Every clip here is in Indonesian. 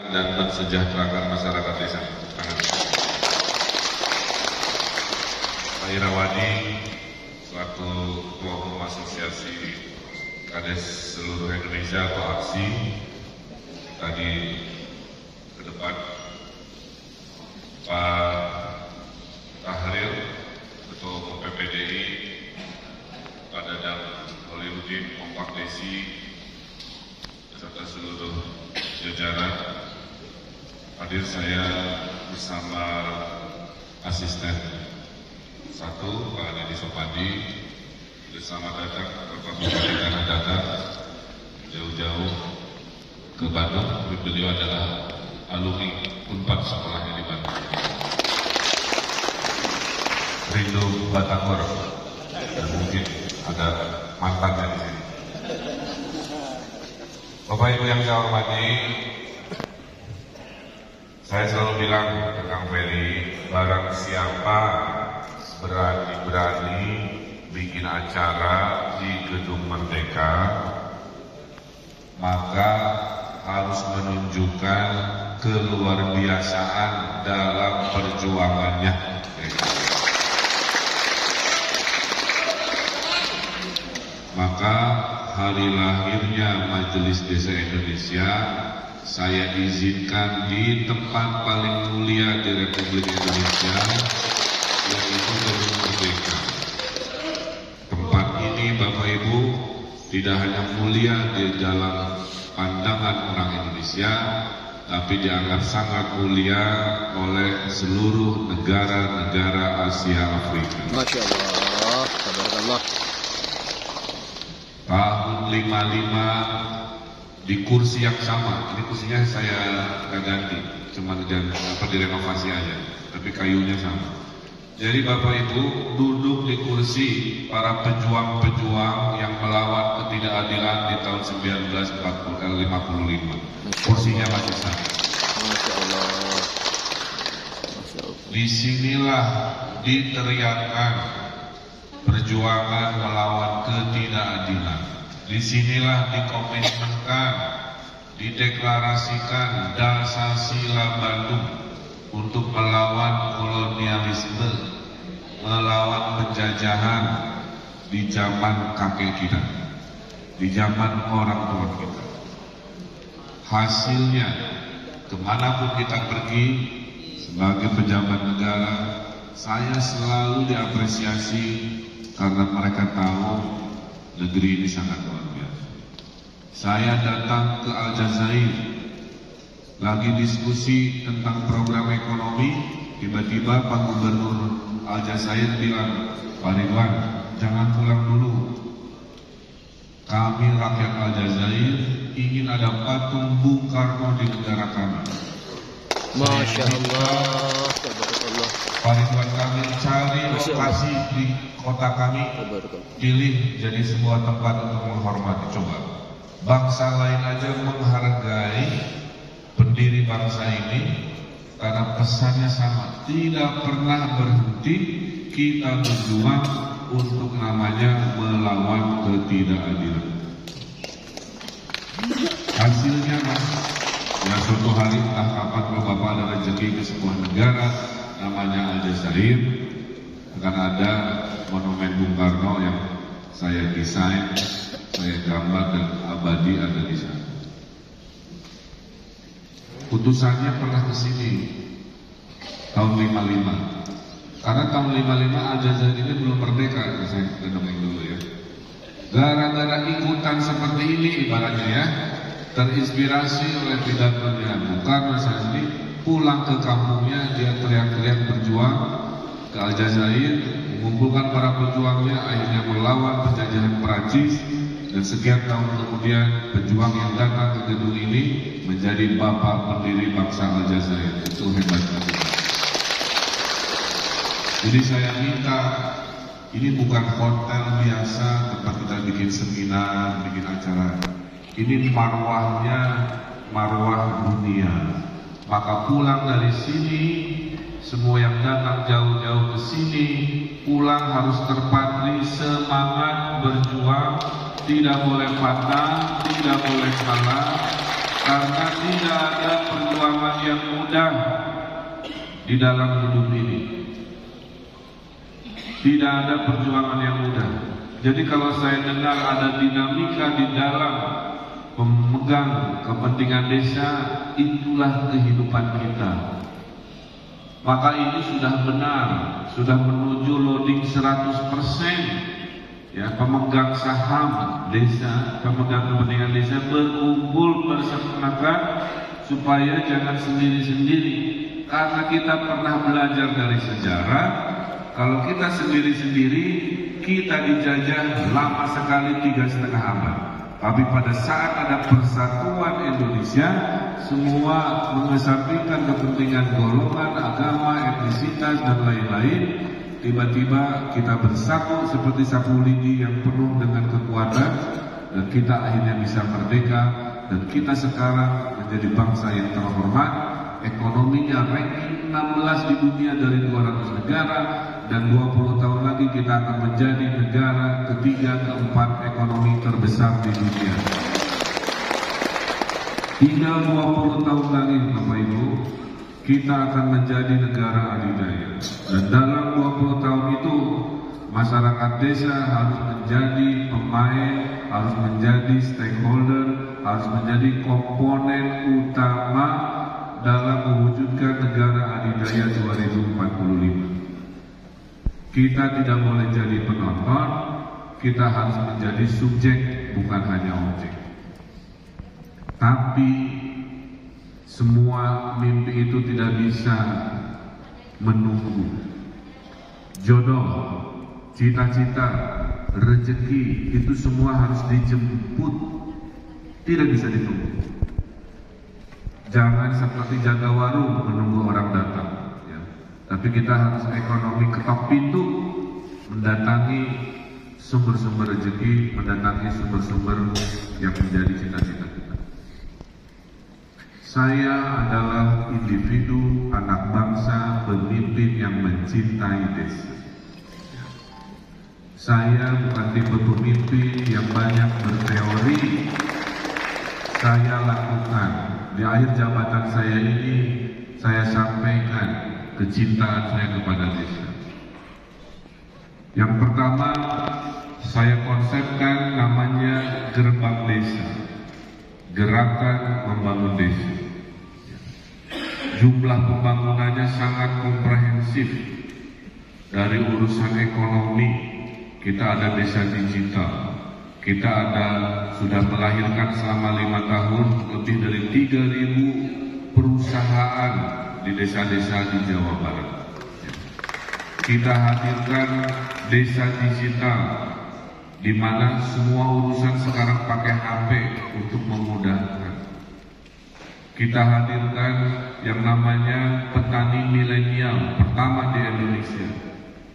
dan mensejahterakan masyarakat desa. Pak Irawadi selaku Ketua Umum Asosiasi Kades seluruh Indonesia atau AKSI tadi ke depan, Pak Tahril Ketua Umum PPDI, Pak Dadang Hollywoodin, Kompak Desi, beserta seluruh jajaran. Hadir saya bersama asisten satu Pak Deddy Sopandi, bersama datang Bapak Bupati Tanah Datar jauh-jauh ke Bandung. Beliau adalah alumni Unpad sekolahnya di Bandung. Rindu Batagor, dan mungkin ada mantannya di sini. Bapak Ibu yang saya hormati, saya selalu bilang ke Kang Ferry, barang siapa berani-berani bikin acara di Gedung Merdeka, maka harus menunjukkan keluarbiasaan dalam perjuangannya. Maka hari lahirnya Majelis Desa Indonesia saya izinkan di tempat paling mulia di Republik Indonesia, yaitu Gedung Merdeka. Tempat ini Bapak Ibu tidak hanya mulia di dalam pandangan orang Indonesia, tapi dianggap sangat mulia oleh seluruh negara-negara Asia Afrika. Masya Allah, tabarakallah. Tahun 55 di kursi yang sama, ini kursinya saya ganti, cuma direnovasi aja, tapi kayunya sama. Jadi Bapak Ibu duduk di kursi para pejuang-pejuang yang melawan ketidakadilan di tahun 1955. Kursinya masih sama. Masya Allah. Disinilah diteriakkan perjuangan melawan ketidakadilan. Disinilah dikomitmenkan, dideklarasikan dasar sila Bandung untuk melawan kolonialisme, melawan penjajahan di zaman kakek kita, di zaman orang tua kita. Hasilnya, kemanapun kita pergi sebagai pejabat negara, saya selalu diapresiasi karena mereka tahu negeri ini sangat luar biasa. Saya datang ke Aljazair, lagi diskusi tentang program ekonomi, tiba-tiba Pak Gubernur Aljazair bilang, Pak Ridwan, jangan pulang dulu. Kami rakyat Aljazair ingin ada patung Bung Karno di negara kami. Masya Allah, tabarakallah. Pak Ridwan Kamil cari lokasi di kota kami, pilih jadi sebuah tempat untuk menghormati. Coba bangsa lain aja menghargai pendiri bangsa ini karena pesannya sama, tidak pernah berhenti kita berjuang untuk namanya melawan ketidakadilan. Hasilnya mas, ya suatu hari entah kapan kalau Bapak ada rezeki ke sebuah negara namanya Aljazair, akan ada monumen Bung Karno yang saya desain, saya gambar dan abadi ada di sana. Putusannya pernah ke sini tahun 55. Karena tahun 55 Aljazair ini belum merdeka, saya ngomong dulu ya. Gara-gara ikutan seperti ini ibaratnya ya, terinspirasi oleh pidatonya Bung Karno sendiri, pulang ke kampungnya dia teriak-teriak berjuang ke Aljazair, mengumpulkan para pejuangnya, akhirnya melawan penjajahan Perancis. Dan sekian tahun kemudian pejuang yang datang ke gedung ini menjadi bapak pendiri bangsa Aljazair. Itu hebatnya. Jadi saya minta, ini bukan hotel biasa tempat kita bikin seminar, bikin acara. Ini marwahnya, marwah dunia. Maka pulang dari sini, semua yang datang jauh-jauh ke sini, pulang harus terpatri semangat berjuang. Tidak boleh patah, tidak boleh kalah, karena tidak ada perjuangan perjuangan yang mudah di dalam hidup ini. Tidak ada perjuangan yang mudah. Jadi kalau saya dengar ada dinamika di dalam pemegang kepentingan desa, itulah kehidupan kita. Maka ini sudah benar, sudah menuju loading 100%. Ya, pemegang saham desa, pemegang kepentingan desa berkumpul bersama-sama supaya jangan sendiri-sendiri. Karena kita pernah belajar dari sejarah, kalau kita sendiri-sendiri, kita dijajah lama sekali 3,5 abad. Tapi pada saat ada persatuan Indonesia, semua mengesampingkan kepentingan golongan, agama, etnisitas, dan lain-lain. Tiba-tiba kita bersatu seperti sapu lidi yang penuh dengan kekuatan, dan kita akhirnya bisa merdeka. Dan kita sekarang menjadi bangsa yang terhormat. Ekonominya ranking 16 di dunia dari 200 negara. Dan 20 tahun lagi kita akan menjadi negara ketiga, keempat ekonomi terbesar di dunia. Tinggal 20 tahun lagi Bapak Ibu, kita akan menjadi negara adidaya. Dan dalam 20 tahun itu, masyarakat desa harus menjadi pemain, harus menjadi stakeholder, harus menjadi komponen utama dalam mewujudkan negara adidaya 2045. Kita tidak boleh jadi penonton, kita harus menjadi subjek, bukan hanya objek. Tapi semua mimpi itu tidak bisa menunggu. Jodoh, cita-cita, rezeki itu semua harus dijemput, tidak bisa ditunggu. Jangan seperti jaga warung menunggu orang datang. Tapi kita harus ekonomi ketok pintu, mendatangi sumber-sumber rezeki, mendatangi sumber-sumber yang menjadi cita-cita kita. Saya adalah individu, anak bangsa, pemimpin yang mencintai desa. Saya bukan tipe pemimpin yang banyak berteori. Saya lakukan. Di akhir jabatan saya ini, saya sampaikan kecintaan saya kepada desa. Yang pertama, saya konsepkan namanya Gerbang Desa, Gerakan Membangun Desa. Jumlah pembangunannya sangat komprehensif. Dari urusan ekonomi, kita ada desa digital, kita sudah melahirkan selama 5 tahun lebih dari 3.000 perusahaan di desa-desa di Jawa Barat. Kita hadirkan desa digital, di mana semua urusan sekarang pakai HP untuk memudahkan. Kita hadirkan yang namanya petani milenial pertama di Indonesia.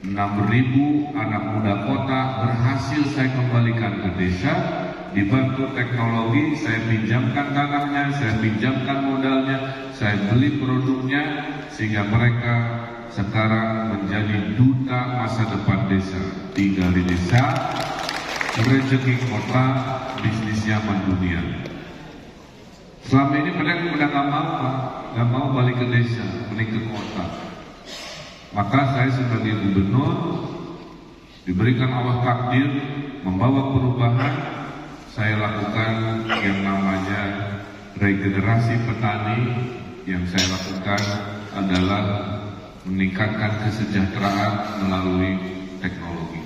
6.000 anak muda kota berhasil saya kembalikan ke desa. Dibantu teknologi, saya pinjamkan tanahnya, saya pinjamkan modalnya, saya beli produknya, sehingga mereka sekarang menjadi duta masa depan desa. Tinggal di desa, rezeki kota, bisnisnya mendunia. Selama ini mereka udah nggak mau balik ke desa, balik ke kota. Maka saya sebagai gubernur diberikan Allah takdir membawa perubahan. Saya lakukan yang namanya regenerasi petani. Yang saya lakukan adalah meningkatkan kesejahteraan melalui teknologi.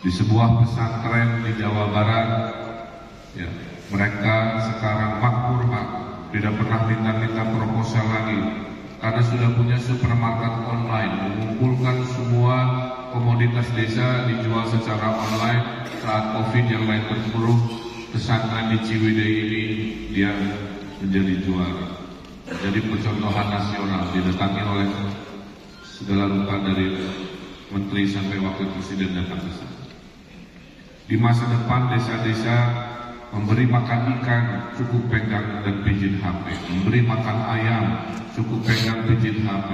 Di sebuah pesantren di Jawa Barat, ya, mereka sekarang makmur, Pak, tidak pernah minta proposal lagi, karena sudah punya supermarket online, mengumpulkan semua komoditas desa dijual secara online. Saat Covid yang lain terpuruk, pesantren di Ciwidey ini dia menjadi juara. Jadi percontohan nasional, didatangi oleh segala rupa dari menteri sampai wakil presiden datang ke sana. Di masa depan desa-desa memberi makan ikan, cukup pegang dan pijit HP. Memberi makan ayam, cukup pegang pijit HP.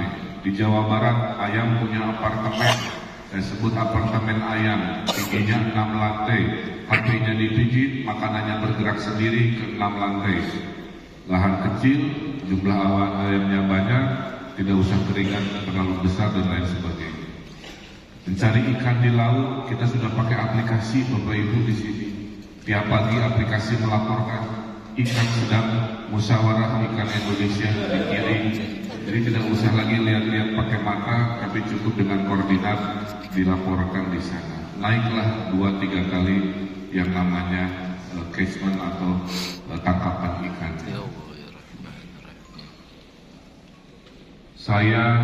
Di Jawa Barat ayam punya apartemen. Saya sebut apartemen ayam, tingginya 6 lantai, HP-nya dipijit, makanannya bergerak sendiri ke 6 lantai. Lahan kecil, jumlah ayamnya banyak, tidak usah keringat terlalu besar dan lain sebagainya. Mencari ikan di laut, kita sudah pakai aplikasi Bapak Ibu di sini. Tiap pagi aplikasi melaporkan ikan sedang musyawarah ikan Indonesia dikirim. Jadi tidak usah lagi lihat-lihat pakai mata, tapi cukup dengan koordinat dilaporkan di sana. Naiklah 2-3 kali yang namanya catchment atau tangkapan ikan. Saya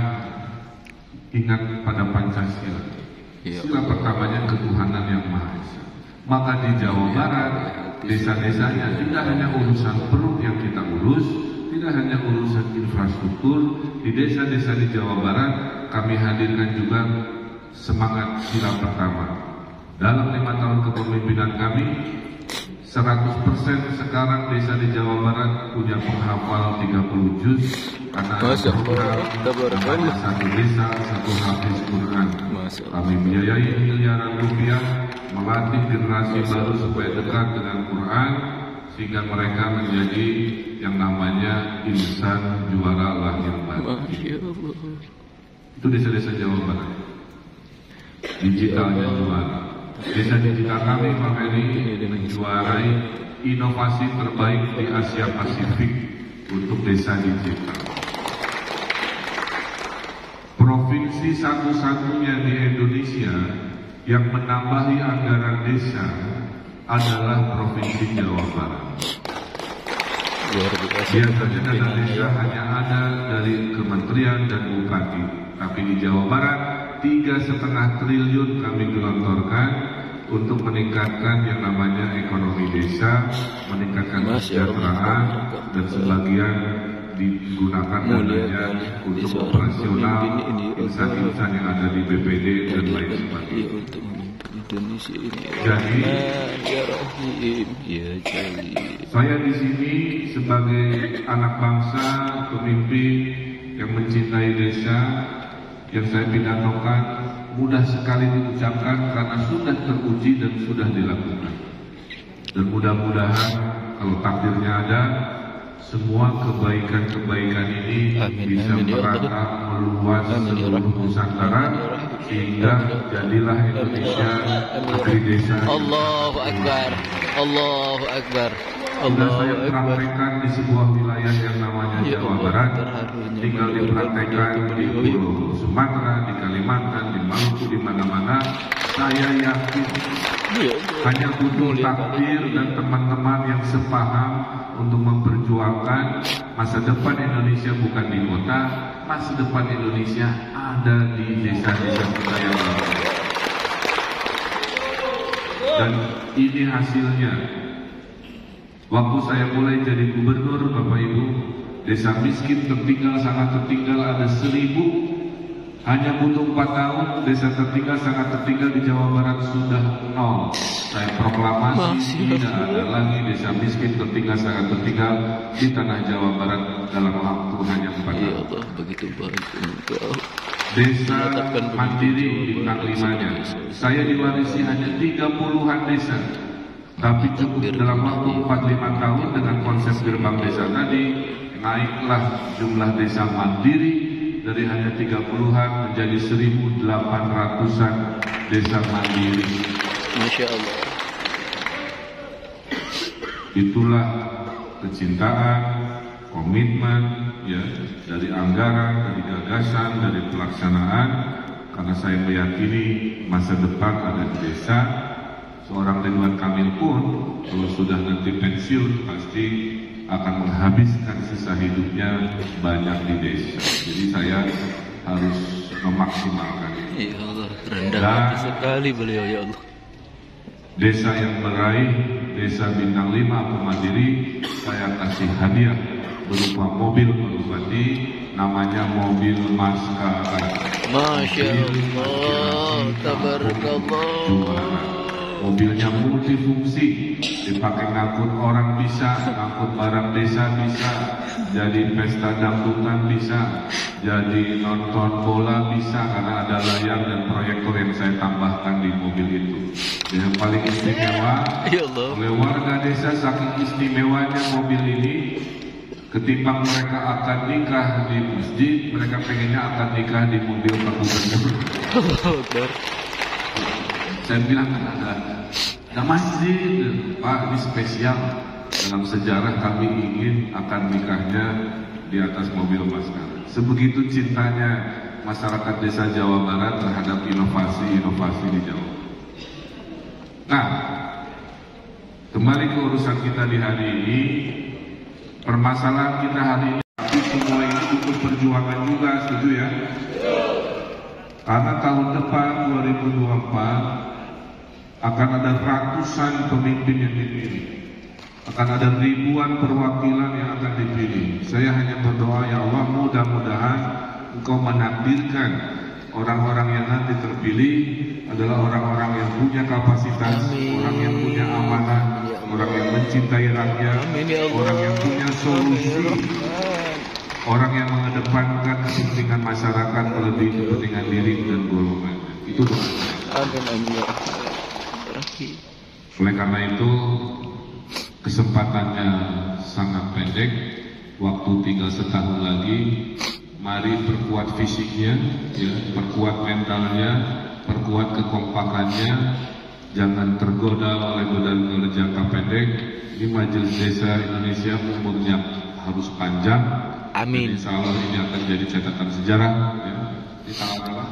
ingat pada Pancasila. Sila pertamanya ketuhanan yang Maha Esa. Maka di Jawa Barat, desa-desanya tidak hanya urusan perut yang kita urus, tidak hanya urusan infrastruktur. Di desa-desa di Jawa Barat kami hadirkan juga semangat sila pertama. Dalam 5 tahun kepemimpinan kami, 100% sekarang desa di Jawa Barat punya penghafal 30 juz karena ada program satu desa satu hafiz Quran. Kami biayai miliaran rupiah melatih generasi baru supaya dekat dengan Quran sehingga mereka menjadi yang namanya insan juara lahir batin. Itu desa-desa Jawa Barat. Digitalnya juara. Desa digital kami Pak Heri menjuarai inovasi terbaik di Asia Pasifik untuk desa digital. Provinsi satu-satunya di Indonesia yang menambahi anggaran desa adalah Provinsi Jawa Barat. Biasanya dana desa hanya ada dari kementerian dan bupati, tapi di Jawa Barat 3,5 triliun kami gelontorkan untuk meningkatkan yang namanya ekonomi desa, meningkatkan kesejahteraan, dan sebagian digunakan dananya untuk operasional insan-insan yang ada di BPD dan lain sebagainya. Jadi, saya di sini sebagai anak bangsa, pemimpin yang mencintai desa, yang saya pidatokan mudah sekali diucapkan karena sudah teruji dan sudah dilakukan. Dan mudah-mudahan kalau takdirnya ada, semua kebaikan-kebaikan ini bisa merata meluas seluruh Nusantara sehingga jadilah Indonesia negeri desa. Allahu Akbar, Allahu Akbar. Sudah saya praktekkan di sebuah wilayah yang namanya Jawa Barat, tinggal dipraktekkan di Pulau Sumatera, di Kalimantan, di Maluku, di mana-mana. Saya yakin hanya butuh takdir dan teman-teman yang sepaham untuk memperjuangkan masa depan Indonesia bukan di kota, masa depan Indonesia ada di desa-desa kita yang lain. Dan ini hasilnya. Waktu saya mulai jadi gubernur, Bapak Ibu, desa miskin tertinggal, sangat tertinggal ada 1.000. Hanya butuh 4 tahun, desa tertinggal, sangat tertinggal di Jawa Barat sudah 0. Saya proklamasi tidak ada lagi desa miskin tertinggal, sangat tertinggal di tanah Jawa Barat dalam waktu hanya 4 tahun. Ya Allah, begitu baik engkau. Desa mandiri bintang 5-nya. Saya diwarisi hanya 30-an desa. Tapi cukup dalam waktu 4-5 tahun dengan konsep gerbang desa tadi, naiklah jumlah desa mandiri dari hanya 30-an menjadi 1.800-an desa mandiri. Masya Allah. Itulah kecintaan, komitmen, ya, dari anggaran, dari gagasan, dari pelaksanaan. Karena saya meyakini masa depan ada di desa. Seorang Ridwan Kamil pun kalau sudah nanti pensiun pasti akan menghabiskan sisa hidupnya banyak di desa. Jadi saya harus memaksimalkan itu. Ya Allah, rendah hati sekali beliau, ya Allah. Desa yang meraih desa bintang 5 atau mandiri, saya kasih hadiah berupa mobil Pak Bupati, namanya mobil Maskara. Masya Allah, tabarakallah. Mobilnya multifungsi, dipakai ngangkut orang bisa, ngangkut barang desa bisa, jadi pesta dangdutan bisa, jadi nonton bola bisa karena ada layar dan proyektor yang saya tambahkan di mobil itu. Yang paling istimewa oleh warga desa, saking istimewanya mobil ini, Ketimbang mereka akan nikah di masjid, mereka pengennya akan nikah di mobil Pak Gubernur. Saya bilang kan ada masjid, Pak, ini spesial. Dalam sejarah kami ingin akan nikahnya di atas mobil masker. Sebegitu cintanya masyarakat desa Jawa Barat terhadap inovasi-inovasi di Jawa. Nah, kembali ke urusan kita di hari ini. Permasalahan kita hari ini, tapi semua ini butuh perjuangan juga, setuju ya? Karena tahun depan 2024 akan ada ratusan pemimpin yang dipilih, akan ada ribuan perwakilan yang akan dipilih. Saya hanya berdoa, ya Allah, mudah-mudahan Engkau menakdirkan orang-orang yang nanti terpilih adalah orang-orang yang punya kapasitas, orang yang punya amanah, orang yang mencintai rakyat, orang yang punya solusi, orang yang mengedepankan kepentingan masyarakat melebihi kepentingan diri dan golongan. Itu doa. Oleh karena itu, kesempatannya sangat pendek, waktu tinggal setahun lagi. Mari perkuat fisiknya, ya, perkuat mentalnya, perkuat kekompakannya. Jangan tergoda oleh godaan jangka pendek. Ini Majelis Desa Indonesia umurnya harus panjang. Amin. Insya Allah ini akan jadi catatan sejarah. Ya. Di tanggal berapa?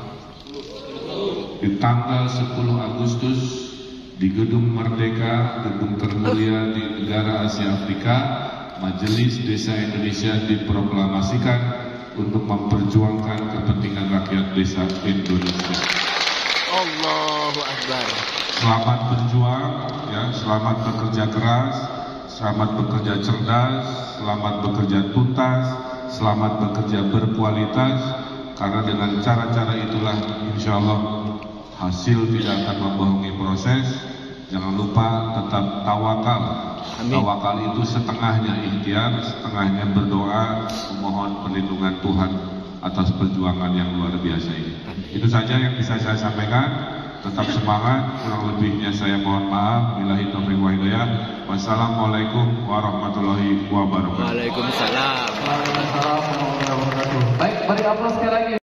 Di tanggal 10 Agustus di Gedung Merdeka, gedung termulia di negara Asia Afrika, Majelis Desa Indonesia diproklamasikan untuk memperjuangkan kepentingan rakyat desa Indonesia. Allahu Akbar. Selamat berjuang, ya, selamat bekerja keras, selamat bekerja cerdas, selamat bekerja tuntas, selamat bekerja berkualitas. Karena dengan cara-cara itulah, insya Allah hasil tidak akan membohongi proses. Jangan lupa tetap tawakal. Amin. Tawakal itu setengahnya ikhtiar, setengahnya berdoa, memohon perlindungan Tuhan atas perjuangan yang luar biasa ini. Itu saja yang bisa saya sampaikan. Tetap semangat, kurang lebihnya saya mohon maaf. Billahi taufiq wa hidayah. Wassalamualaikum warahmatullahi wabarakatuh. Waalaikumsalam. Waalaikumsalam warahmatullahi wabarakatuh. Baik, beri aplaus sekali lagi.